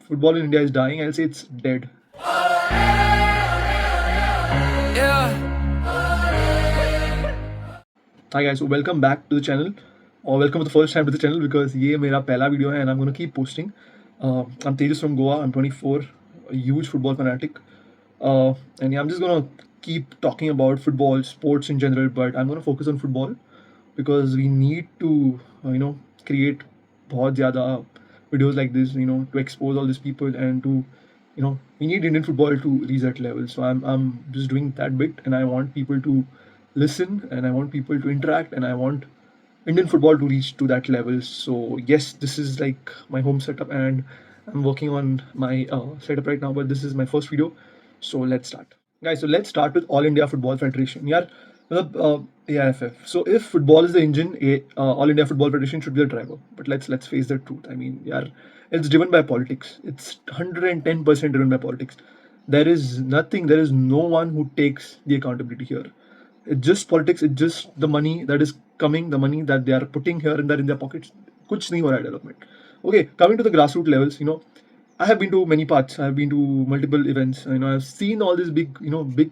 football in India is dying, I'll say it's dead. Hi guys, so welcome back to the channel, or welcome for the first time to the channel because ये मेरा पहला video है and I'm gonna keep posting. I'm Tejas from Goa. I'm 24, a huge football fanatic, and yeah, I'm just gonna keep talking about football, sports in general, but I'm gonna focus on football because we need to, create बहुत ज़्यादा videos like this, to expose all these people and to, we need Indian football to reach that level. So I'm just doing that bit, and I want people to listen, and I want people to interact, and I want Indian football to reach to that level. So yes, this is like my home setup, and I'm working on my setup right now. But this is my first video, so let's start, guys. So let's start with All India Football Federation. Yeah, AIFF. So if football is the engine, All India Football Federation should be the driver. But let's face the truth. I mean, yeah, it's driven by politics. It's 110% driven by politics. There is nothing. There is no one who takes the accountability here. It's just politics. It's just the money that is coming, the money that they are putting here and there in their pockets. कुछ नहीं हो रहा है development. Okay, coming to the grassroots levels, I have been to many parts. I have been to multiple events. I've seen all these big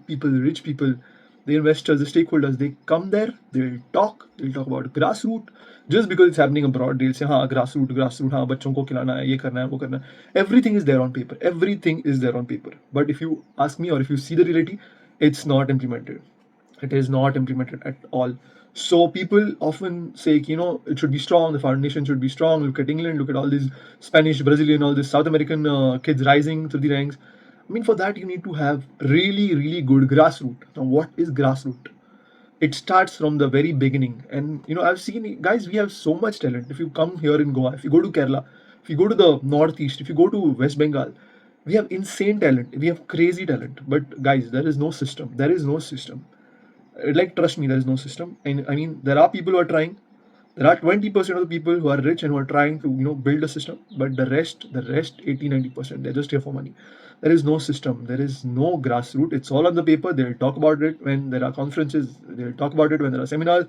people, rich people, the investors, the stakeholders. They come there. They'll talk. They'll talk about grassroots. Just because it's happening abroad, they'll say, "हाँ, grassroots, हाँ, बच्चों को खिलाना है, ये करना है, वो करना है." Everything is there on paper. Everything is there on paper. But if you ask me, or if you see the reality, it's not implemented. It is not implemented at all. So people often say, it should be strong, the foundation should be strong. Look at England, look at all these Spanish, Brazilian, all these South American kids rising through the ranks. I mean, for that, you need to have really, really good grassroots. Now, what is grassroots? It starts from the very beginning. And, I've seen, guys, we have so much talent. If you come here in Goa, if you go to Kerala, if you go to the Northeast, if you go to West Bengal, we have insane talent. We have crazy talent. But, guys, there is no system. There is no system. Like, trust me, there is no system. And I mean, there are people who are trying. There are 20% of the people who are rich and who are trying to, build a system. But the rest, 80-90%, they're just here for money. There is no system. There is no grassroots. It's all on the paper. They'll talk about it when there are conferences. They'll talk about it when there are seminars.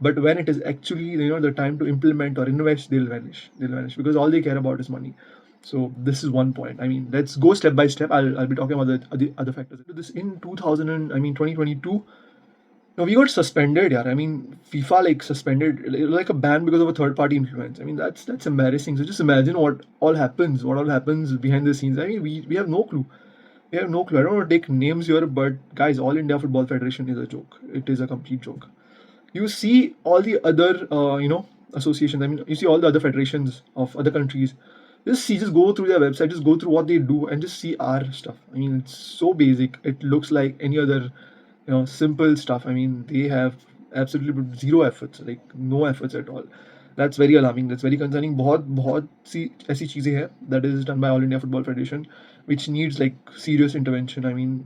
But when it is actually, the time to implement or invest, they'll vanish. They'll vanish because all they care about is money. So this is one point. I mean, let's go step by step. I'll be talking about the other factors. This in 2022. No, we got suspended, yeah. I mean, FIFA suspended like a ban because of a third-party influence. I mean, that's embarrassing. So just imagine what all happens behind the scenes. I mean, we have no clue. We have no clue. I don't want to take names here, but guys, All India Football Federation is a joke. It is a complete joke. You see all the other, associations. I mean, you see all the other federations of other countries. Just go through their website, just go through what they do, and just see our stuff. I mean, it's so basic. It looks like any other simple stuff. I mean, they have absolutely zero efforts, like no efforts at all. That's very alarming. That's very concerning. बहुत सी ऐसी चीज़ें हैं that is done by All India Football Federation, which needs like serious intervention. I mean,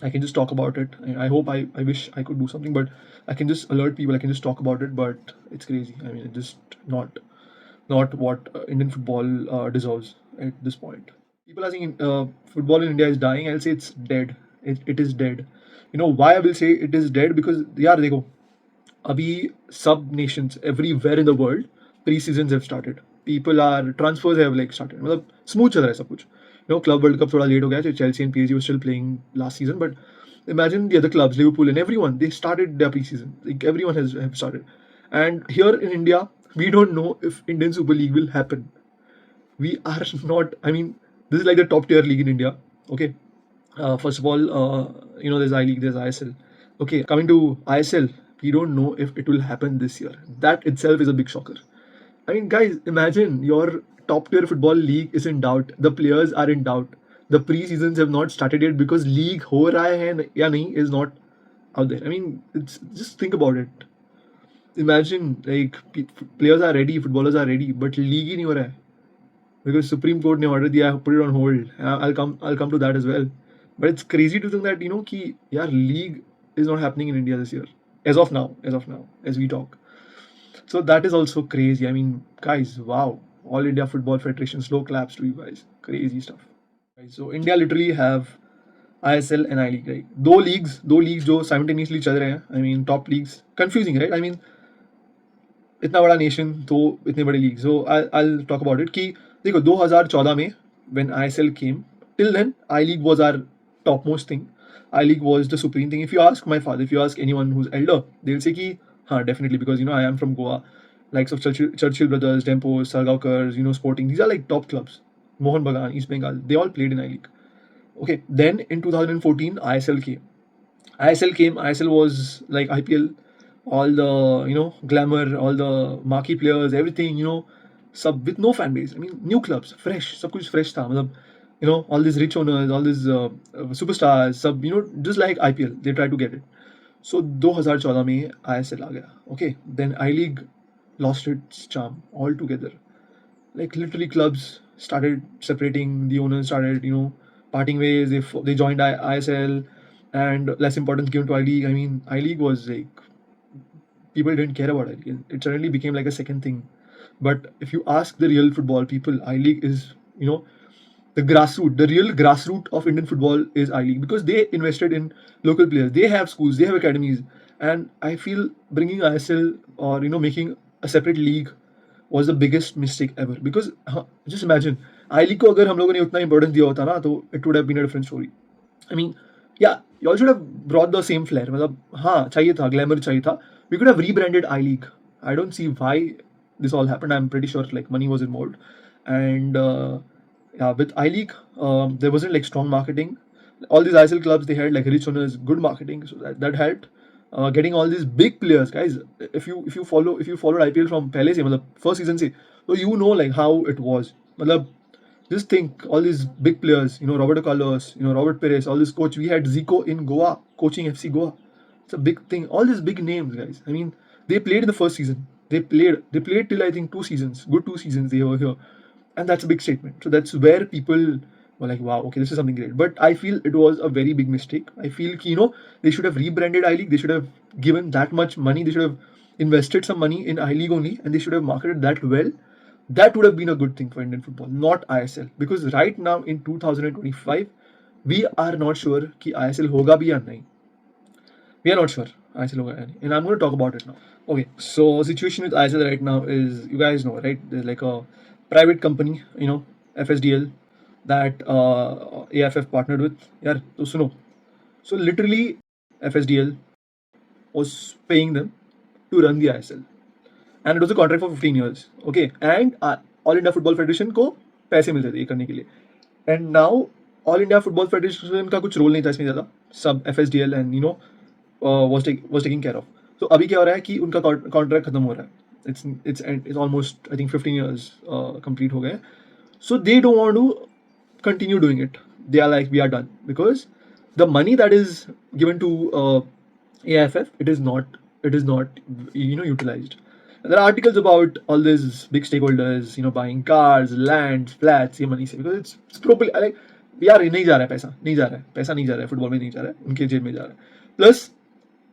I can just talk about it. I hope I wish I could do something, but I can just alert people. I can just talk about it, but it's crazy. I mean, it's just not what Indian football deserves at this point. People are saying football in India is dying. I'll say it's dead. It is dead. You know why I will say it is dead? Because यार देखो अभी sub nations everywhere in the world pre-seasons have started. People are transfers have like started. मतलब smooth चल रहा है सब कुछ. Club World Cup थोड़ा late हो गया. Chelsea and PSG were still playing last season, but imagine the other clubs, Liverpool and everyone, they started their pre-season. Like everyone have started. And here in India, we don't know if Indian Super League will happen. We are not. I mean, this is like the top tier league in India. Okay. First of all, there's I League, there's ISL. Okay, coming to ISL, we don't know if it will happen this year. That itself is a big shocker. I mean, guys, imagine your top tier football league is in doubt. The players are in doubt. The pre-seasons have not started yet because league ho raha hai ya nahi is not out there. I mean, it's just think about it. Imagine like players are ready, footballers are ready, but league ही नहीं हो रहा है because Supreme Court ने order दिया, put it on hold. I'll come to that as well. But it's crazy to think that कि यार league is not happening in India this year as of now as we talk. So that is also crazy. I mean, guys, wow, All India Football Federation, slow claps to you guys. Crazy stuff. Guys, so India literally have ISL and I League, right? दो leagues जो simultaneously चल रहे हैं. I mean, top leagues. Confusing, right? I mean, इतना बड़ा nation तो इतने बड़े league. So I'll talk about it कि देखो 2014 में when ISL came. Till then, I League was our topmost thing. I League was the supreme thing. If you ask my father, if you ask anyone who's elder, they'll say ki, definitely, because I am from Goa. Likes of Churchill Brothers, Dempos, Sargaukars, Sporting. These are like top clubs. Mohan Bagan, East Bengal, they all played in I League. Okay, then in 2014, ISL came. ISL was like IPL, all the glamour, all the marquee players, everything sub with no fan base. I mean, new clubs, fresh, सब कुछ fresh था. मतलब, all these rich owners, all these superstars, sub just like IPL, they try to get it. So 2014 में ISL आ गया. Okay, then I League lost its charm altogether. Like literally, clubs started separating. The owners started parting ways. They joined ISL, and less importance given to I League. I mean, I League was like, people didn't care about I League. It suddenly became like a second thing. But if you ask the real football people, I League is the real grassroots of Indian football is I League, because they invested in local players. They have schools, they have academies, and I feel bringing ISL or making a separate league was the biggest mistake ever. Because just imagine, I League को अगर हम लोगों ने उतना importance दिया होता ना, तो it would have been a different story. I mean, yeah, you all should have brought the same flair. मतलब हाँ चाहिए था, glamour चाहिए था. We could have rebranded I League. I don't see why this all happened. I'm pretty sure like money was involved, and yeah, with I League, there wasn't like strong marketing. All these ISL clubs, they had like rich owners, good marketing, so that helped. Getting all these big players, guys. If you followed IPL from पहले से, मतलब first season से, so you know like how it was. मतलब just think all these big players, Roberto Carlos, Robert Perez, all this coach. We had Zico in Goa coaching FC Goa. It's a big thing. All these big names, guys. I mean, they played in the first season. They played till I think 2 seasons, good 2 seasons they were here, and that's a big statement. So that's where people were like, wow, okay, this is something great. But I feel it was a very big mistake. I feel they should have rebranded I League. They should have given that much money. They should have invested some money in I League only, and they should have marketed that well. That would have been a good thing for Indian football, not ISL. Because right now in 2025, we are not sure कि ISL होगा भी या नहीं. We are not sure ISL होगा या नहीं. And I'm going to talk about it now. Okay, so situation with ISL right now is, you guys know, right? There's like a private company, FSDL, that AIFF partnered with. Yeah, so suno. So literally, FSDL was paying them to run the ISL. And it was a contract for 15 years. Okay, and All India Football Federation को पैसे मिलते थे ये करने के लिए. And now All India Football Federation का कुछ रोल नहीं था इसमें ज़्यादा. सब FSDL and was taking care of. So अभी क्या हो रहा है कि उनका कॉन्ट्रैक्ट खत्म हो रहा है. It's almost I think 15 years complete हो गए. So they don't want to continue doing it. They are like, we are done, because the money that is given to AIFF, it is not utilized. And there are articles about all these big stakeholders, buying cars, lands, flats, ये money से, because it's properly like, यार ये नहीं जा रहा है पैसा नहीं जा रहा है फुटबॉल में नहीं जा रहा है, उनके जेब में जा रहा है. Plus,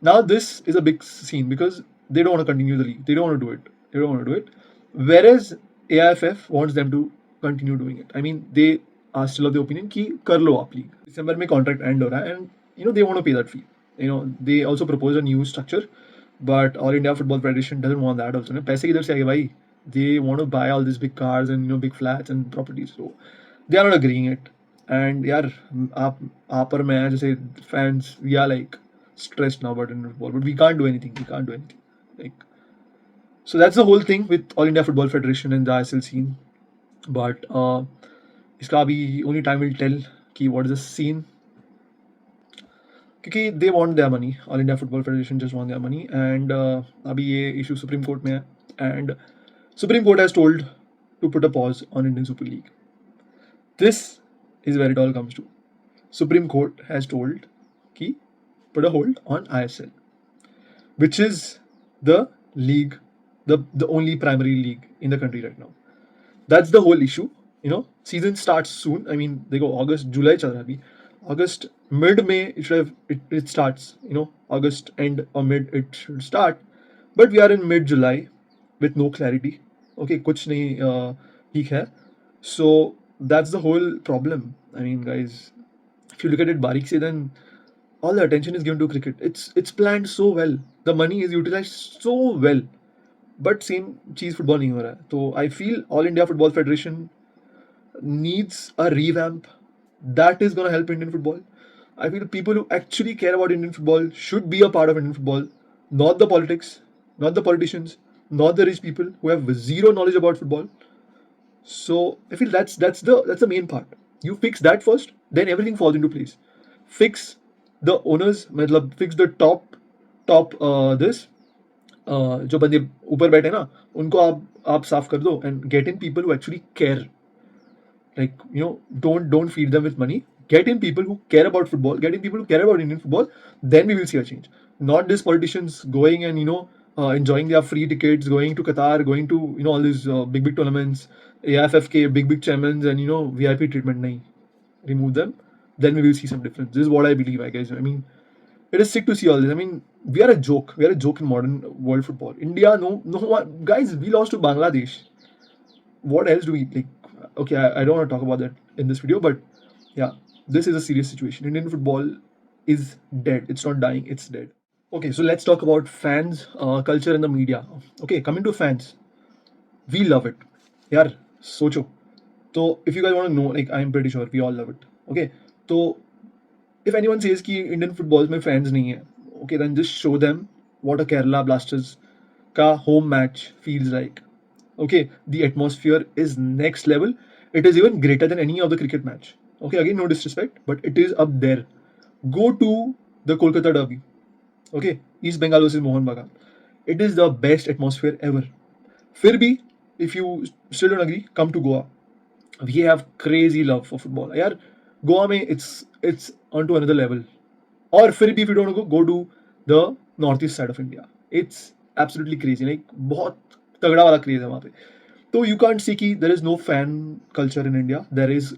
now this is a big scene because they don't want to continue the league. They don't want to do it. Whereas AIFF wants them to continue doing it. I mean, they are still of the opinion कि कर लो आप league. December में contract end हो रहा है, and they want to pay that fee. They also propose a new structure, but All India Football Federation doesn't want that also. पैसे किधर से आएंगे भाई? They want to buy all these big cars and big flats and properties. So they are not agreeing it. And यार आप और मैं जैसे fans, we are like stressed now about Indian football, but we can't do anything. Like, so that's the whole thing with All India Football Federation and the ISL scene. But इसका अभी only time will tell कि what is the scene. क्योंकि they want their money. All India Football Federation just want their money, and अभी ये issue Supreme Court में है, and Supreme Court has told to put a pause on Indian Super League. This is where it all comes to. Supreme Court has told कि put a hold on ISL, which is the league, the only primary league in the country right now. That's the whole issue. Season starts soon. I mean, they go August, July चल रहा है अभी. August, mid-May, it starts. August end or mid it should start. But we are in mid-July with no clarity. Okay, कुछ नहीं ठीक है. So that's the whole problem. I mean, guys, if you look at it बारीक से, then all the attention is given to cricket. It's planned so well. The money is utilized so well. But same cheese football नहीं हो रहा है. So I feel All India Football Federation, needs a revamp. That is going to help Indian football. I feel people who actually care about Indian football should be a part of Indian football, not the politics, not the politicians, not the rich people who have zero knowledge about football. So I feel that's the main part. You fix that first, then everything falls into place. Fix the owners, मतलब fix the top this जो बंदे ऊपर बैठे ना उनको आप साफ कर दो and get in people who actually care. Like, don't feed them with money. Get in people who care about football. Get in people who care about Indian football. Then we will see a change. Not these politicians going and enjoying their free tickets, going to Qatar, going to all these big tournaments, AIFF big chairmans, and VIP treatment. Nahi. Remove them. Then we will see some difference. This is what I believe, I guess. I mean, it is sick to see all this. I mean, we are a joke. We are a joke in modern world football. India, no one, guys. We lost to Bangladesh. What else do we like? Okay, I don't want to talk about that in this video, but yeah, this is a serious situation. Indian football is dead. It's not dying, it's dead. Okay, so let's talk about fans, culture, and the media. Okay, coming to fans, we love it. Yeah, socho. So if you guys want to know, like, I'm pretty sure we all love it. Okay, so if anyone says कि Indian football में fans नहीं है, okay, then just show them what a Kerala Blasters का home match feels like. Okay, the atmosphere is next level. It is even greater than any of the cricket match. Okay, again, no disrespect, but it is up there. Go to the Kolkata Derby. Okay, East Bengal versus Mohan Bagan. It is the best atmosphere ever. फिर भी, if you still don't agree, come to Goa. We have crazy love for football. यार, Goa में it's onto another level. और फिर भी if you don't go to the northeast side of India. It's absolutely crazy. Like बहुत तगड़ा वाला craze है वहाँ पे. So you can't see कि there is no fan culture in India. There is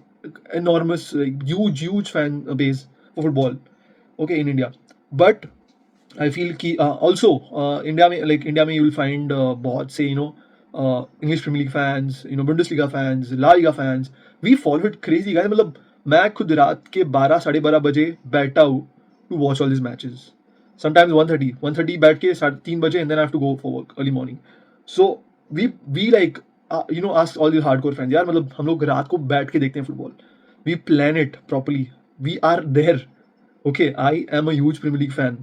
enormous, like, huge fan base for football. Okay, in India. But I feel कि also India में you will find बहुत से English Premier League fans, Bundesliga fans, La Liga fans. We follow it crazy guys. मतलब मैं खुद रात के 12 साढ़े 12 बजे बैठा हूँ to watch all these matches. Sometimes 1:30 बैठ के 3:30 बजे and then I have to go for work early morning. So we like ask all these hardcore fans. यार मतलब हम लोग रात को बैठ के देखते हैं football. We plan it properly. We are there. Okay, I am a huge Premier League fan.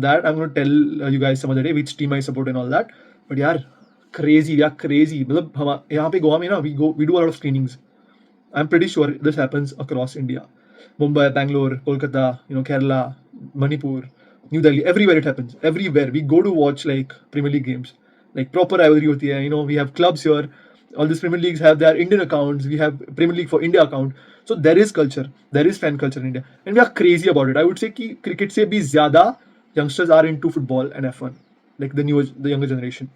That I'm going to tell you guys some other day which team I support and all that. But यार crazy, yeah, crazy. मतलब हम यहाँ पे गोवा में ना we do a lot of screenings. I'm pretty sure this happens across India. Mumbai, Bangalore, Kolkata, Kerala, Manipur, New Delhi, everywhere it happens. Everywhere. We go to watch like Premier League games. Like proper rivalry hoti hai. We have clubs here. All these Premier Leagues have their Indian accounts. We have Premier League for India account. So there is culture. There is fan culture in India. And we are crazy about it. I would say कि cricket से भी ज़्यादा youngsters are into football and F1. Like the younger generation.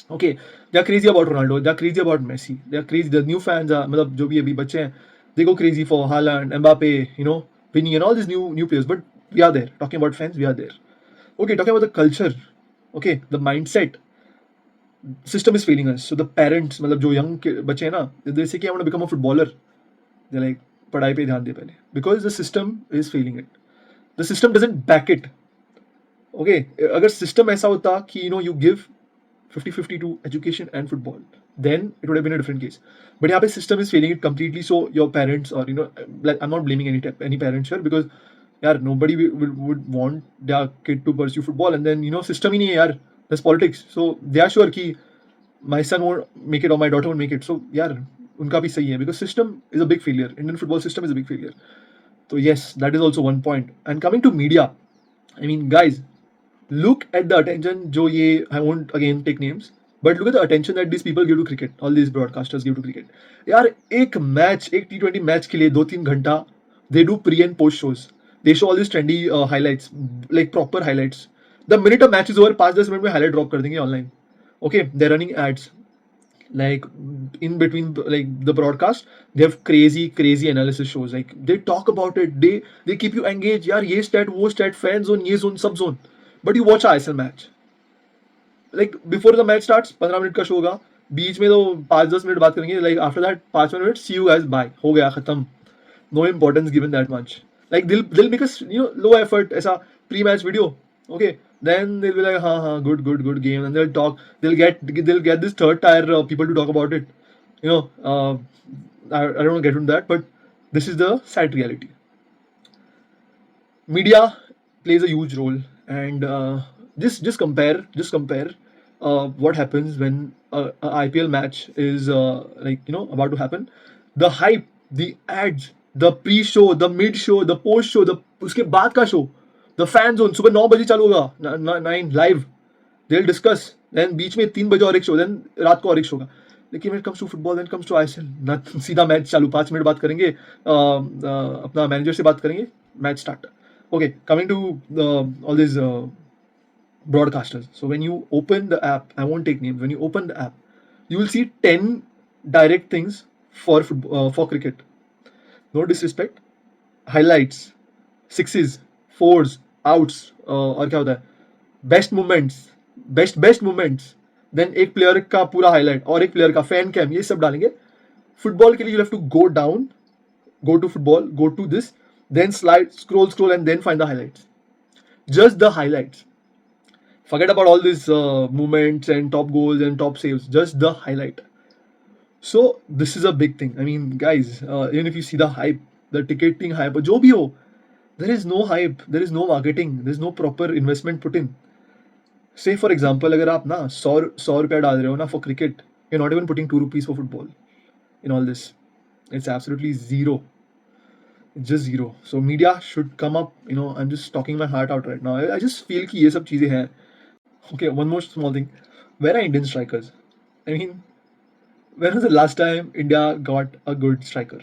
Okay, they are crazy about Ronaldo. They are crazy about Messi. They are crazy. The new fans are, मतलब जो भी अभी बच्चे हैं, they go crazy for Haaland, Mbappe, Vinny, and all these new players. But we are there. Talking about fans, we are there. Okay, talking about the culture. Okay, the mindset. System is failing us. So the parents, मतलब जो young बच्चे हैं ना, they say कि I want to become a footballer. They're like, पढ़ाई पे ध्यान दे पहले. Because the system is failing it. The system doesn't back it. Okay, अगर system ऐसा होता कि you give 50-50 to education and football, then it would have been a different case. But यहाँ पे system is failing it completely. So your parents, or like, I'm not blaming any parents here, because यार nobody would want their kid to pursue football, and then system ही नहीं है यार. There's politics. So they are sure कि my son won't make it or my daughter won't make it. So यार उनका भी सही है, because system is a big failure. Indian football system is a big failure. So yes, that is also one point. And coming to media, I mean, guys, look at the attention जो ये, I won't again take names, but look at the attention that these people give to cricket. All these broadcasters give to cricket. यार एक T20 match के लिए 2-3 घंटा they do pre and post shows. They show all these trendy highlights, like proper highlights. The minute a match is over, 5-10 minute में highlight drop कर देंगे online. Okay, they're running ads. Like in between, like the broadcast, they have crazy analysis shows. Like they talk about it. They keep you engaged. यार ये stat, वो stat, fan zone, ये zone, sub zone. But you watch a ISL match. Like before the match starts, 15 minute का show होगा. बीच में तो 5-10 minute बात करेंगे. Like after that, 5 minute, see you guys, bye. हो गया, खत्म. No importance given that much. Like they'll make us low effort ऐसा pre-match video. Okay. Then they'll be like, good game, and they'll talk. They'll get this third tier people to talk about it. you know, I don't want to get into that, but this is the sad reality. Media plays a huge role, and just compare what happens when a IPL match is about to happen. The hype, the ads, the pre-show, the mid-show, the post-show, the उसके बाद का show, the fan zone सुबह 9 बजे चालू होगा, 9 live. They'll discuss. Then बीच में 3 बजे और एक शो, then रात को और एक शो होगा. लेकिन when it comes to football, when it comes to ISL, सीधा मैच चालू, 5 मिनट बात करेंगे, अपना मैनेजर से बात करेंगे, match start. Okay, coming to all these broadcasters. So when you open the app, I won't take names. When you open the app, you will see 10 direct things for football, for cricket. No disrespect. Highlights, sixes, fours, outs, और क्या होता है, best moments, best moments, then एक player का पूरा highlight और एक player का फैन कैम, ये सब डालेंगे. फुटबॉल के लिए you have to go down, go to football, go to this, then slide, scroll, and then find the highlights. Just the highlights. Forget about all these movements and top goals and top saves. Just the highlight. So this is a big thing. I mean, guys, even if you see the hype, the ticketing hype, jo bhi ho, there is no hype, there is no marketing, there is no proper investment put in. Say for example, अगर आप ना 100 रुपया डाल रहे हो ना for cricket, you're not even putting 2 rupees for football in all this. It's absolutely zero. Just zero. So media should come up. I'm just talking my heart out right now. I just feel कि ये सब चीजें हैं. Okay, one more small thing. Where are Indian strikers? I mean, when was the last time India got a good striker?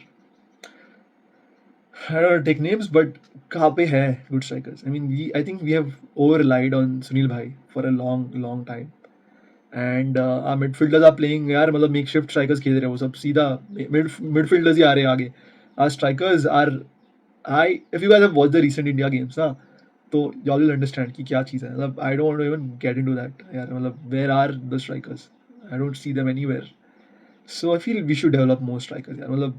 I don't want to take names, but कहाँ पे है good strikers? I mean, I think we have over relied on Sunil Bhai for a long time. And our midfielders are playing यार, मतलब makeshift strikers खेल रहे हैं वो सब, सीधा midfielders ही आ रहे हैं आगे. Our strikers are, if you guys have watched the recent India games ना, तो y'all will understand कि क्या चीज़ है. मतलब I don't want to even get into that यार. मतलब where are the strikers? I don't see them anywhere. So I feel we should develop more strikers यार. मतलब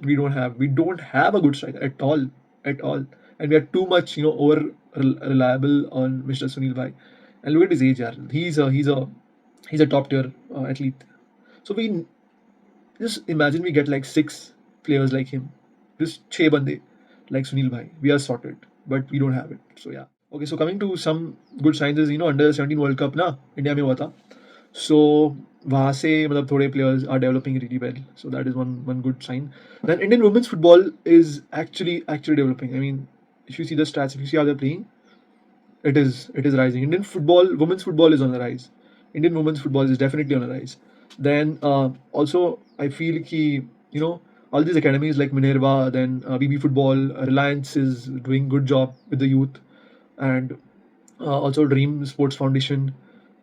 we don't have a good striker at all, and we are too much over reliable on Mr. Sunil Bhai. And look at his age yaar. He's a top tier athlete. So we just imagine we get like 6 players like him, just 6 bande like Sunil Bhai. We are sorted, but we don't have it. So yeah. Okay, so coming to some good signs is under 17 World Cup ना India में हुआ था. So वहाँ से मतलब थोड़े players are developing really well. So that is one good sign. Then Indian women's football is actually developing. I mean, if you see the stats, if you see how they're playing, it is rising. Indian football, women's football is on the rise. Indian women's football is definitely on the rise. Then also I feel ki all these academies like Minerva, then BB Football, Reliance is doing good job with the youth, and also Dream Sports Foundation.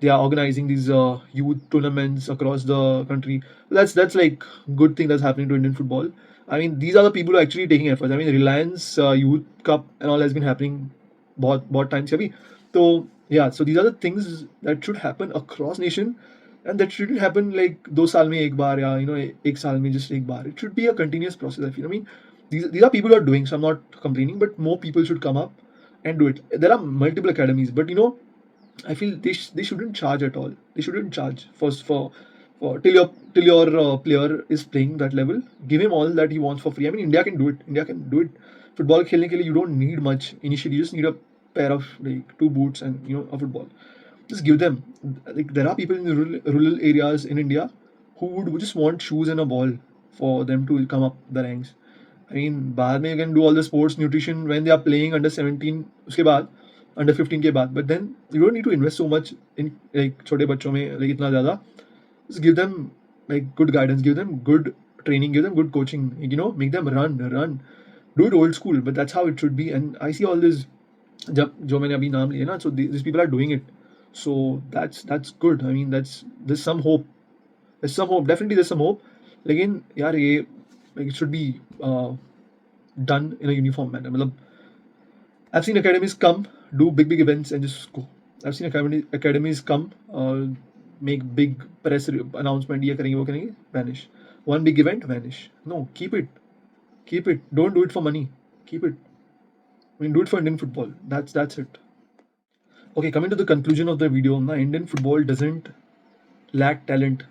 They are organizing these youth tournaments across the country. That's like good thing that's happening to Indian football. I mean, these are the people who are actually taking efforts. I mean, Reliance Youth Cup and all has been happening बहुत time से अभी. तो yeah, so these are the things that should happen across nation, and that shouldn't happen like 2 साल में एक बार या एक साल में just एक बार. It should be a continuous process. I feel. I mean, these are people who are doing, so I'm not complaining, but more people should come up and do it. There are multiple academies, but I feel they shouldn't charge at all. They shouldn't charge for till your player is playing that level. Give him all that he wants for free. I mean, India can do it. India can do it. Football खेलने के लिए you don't need much initially. You just need a pair of like 2 boots and a football. Just give them. Like there are people in the rural areas in India who would just want shoes and a ball for them to come up the ranks. I mean, बाद में you can do all the sports nutrition when they are playing under 17. उसके बाद under 15 के बाद. But then you don't need to invest so much in like छोटे बच्चों में like इतना ज़्यादा. Just give them like good guidance, give them good training, give them good coaching. Make them run. Do it old school, but that's how it should be. And I see all this जब जो मैंने अभी नाम लिए ना, so these people are doing it. So that's good. I mean, there's some hope. Definitely there's some hope. लेकिन यार ये like it should be done in a uniform manner. मतलब I've seen academies come, do big events and just go. I've seen academies come, make big press announcement, ये करेंगे वो करेंगे, vanish. One big event, vanish. No, keep it. Don't do it for money. Keep it. I mean, do it for Indian football. That's it. Okay, coming to the conclusion of the video, Indian football doesn't lack talent.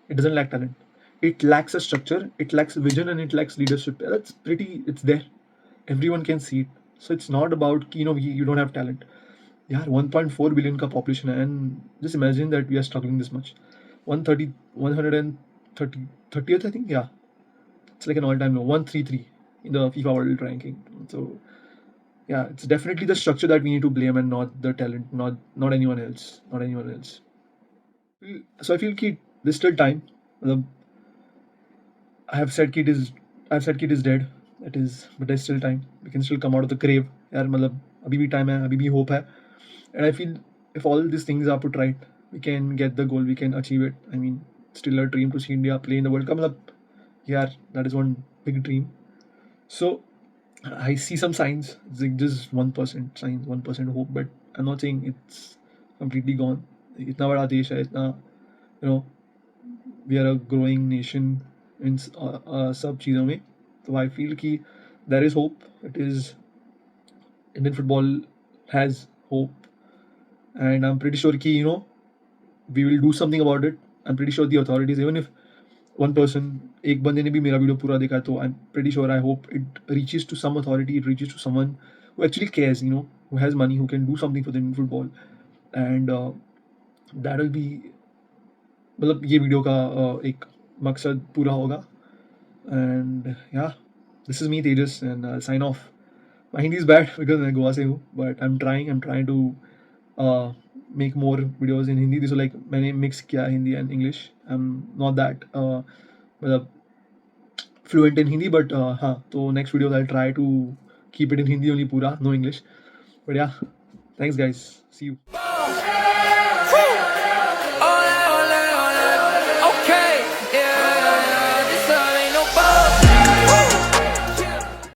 It doesn't lack talent. it lacks a structure, it lacks vision, and it lacks leadership. That's pretty. It's there. Everyone can see it. So it's not about you don't have talent. Yeah, 1.4 billion ka population hai, and just imagine that we are struggling this much. 130, 130, 30th, I think. Yeah, it's like an all-time low. 133 in the FIFA World Ranking. So yeah, it's definitely the structure that we need to blame, and not the talent, not anyone else, not anyone else. So I feel कि there's still time. मतलब, I have said kid is I've said kid is dead. It is, but there's still time. We can still come out of the grave. यार मतलब अभी भी time है, अभी भी hope है. And I feel if all these things are put right, we can get the goal. We can achieve it. I mean, still a dream to see India play in the World Cup. मतलब, yeah, that is one big dream. So I see some signs. It's like just 1% signs, 1% hope. But I'm not saying it's completely gone. इतना बड़ा देश है, इतना you know we are a growing nation in सब चीज़ों में. So I feel कि there is hope. It is Indian football has hope, and I'm pretty sure कि we will do something about it. I'm pretty sure the authorities, even if one person, एक बंदे ने भी मेरा video पूरा देखा, तो I'm pretty sure, I hope it reaches to some authority, it reaches to someone who actually cares, who has money, who can do something for the Indian football, and that will be, मतलब ये video का एक मकसद पूरा होगा. And yeah, this is me Tejas, and I'll sign off. My Hindi is bad because मैं गोवा से हूँ, but I'm trying to uh, make more videos in Hindi. So like मैंने mix किया Hindi and English. I'm not that मतलब fluent in Hindi, but हाँ, तो next videos I'll try to keep it in Hindi only पूरा, no English. But yeah, thanks guys. See you.